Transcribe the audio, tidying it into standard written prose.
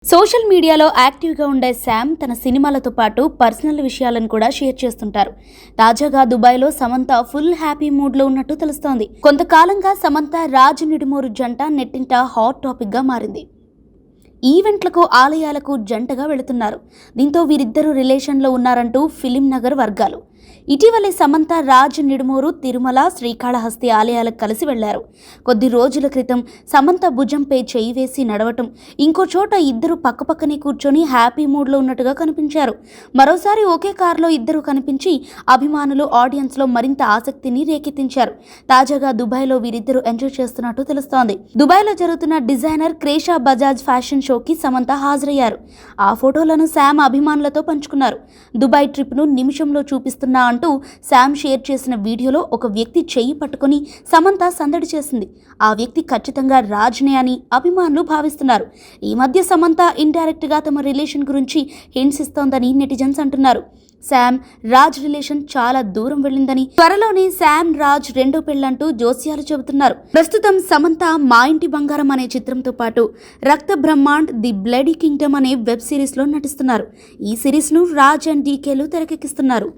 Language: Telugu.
సోషల్ మీడియాలో యాక్టివ్గా ఉండే శామ్ తన సినిమాలతో పాటు పర్సనల్ విషయాలను కూడా షేర్ చేస్తుంటారు. తాజాగా దుబాయ్లో సమంత ఫుల్ హ్యాపీ మూడ్లో ఉన్నట్టు తెలుస్తోంది. కొంతకాలంగా సమంత రాజ్ నిడుమూరు జంట నెట్టింట హాట్ టాపిక్గా మారింది. ఈవెంట్లకు ఆలయాలకు జంటగా వెళుతున్నారు. దీంతో వీరిద్దరూ రిలేషన్లో ఉన్నారంటూ ఫిలిం నగర్ వర్గాలు. ఇటీవలే సమంత రాజ్ నిడుమూరు తిరుమల శ్రీకాళహస్తి ఆలయాలకు కలిసి వెళ్లారు. కొద్ది రోజుల క్రితం సమంత భుజంపై చేయి వేసి నడవటం, ఇంకో చోట ఇద్దరు పక్కపక్కనే కూర్చొని హ్యాపీ మూడ్లో ఉన్నట్టుగా కనిపించారు. మరోసారి ఒకే కారులో ఇద్దరు కనిపించి అభిమానులు ఆడియన్స్లో మరింత ఆసక్తిని రేకెత్తించారు. తాజాగా దుబాయ్లో వీరిద్దరూ ఎంజాయ్ చేస్తున్నట్టు తెలుస్తోంది. దుబాయ్లో జరుగుతున్న డిజైనర్ క్రేషా బజాజ్ ఫ్యాషన్ షోకి సమంత హాజరయ్యారు. ఆ ఫోటోలను శామ్ అభిమానులతో పంచుకున్నారు. దుబాయ్ ట్రిప్ను నిమిషంలో చూపిస్తున్నా అంటూ శామ్ షేర్ చేసిన వీడియోలో ఒక వ్యక్తి చెయ్యి పట్టుకుని సమంత సందడి చేసింది. ఆ వ్యక్తి ఖచ్చితంగా రాజ్నే అని అభిమానులు భావిస్తున్నారు. ఈ మధ్య సమంత ఇండైరెక్ట్ గా తమ రిలేషన్ గురించి హింట్స్ ఇస్తోందని నెటిజన్స్ అంటున్నారు. శామ్ రాజ్ రిలేషన్ చాలా దూరం వెళ్ళిందని, త్వరలోనే శామ్ రాజ్ రెండో పెళ్లంటూ జోస్యాలు చెబుతున్నారు. ప్రస్తుతం సమంత మా ఇంటి బంగారం అనే చిత్రంతో పాటు రక్త బ్రహ్మాండ్ ది బ్లడీ కింగ్డమ్ అనే వెబ్ సిరీస్ లో నటిస్తున్నారు. ఈ సిరీస్ ను రాజ్ అండ్ డీకేలు తెరకెక్కిస్తున్నారు.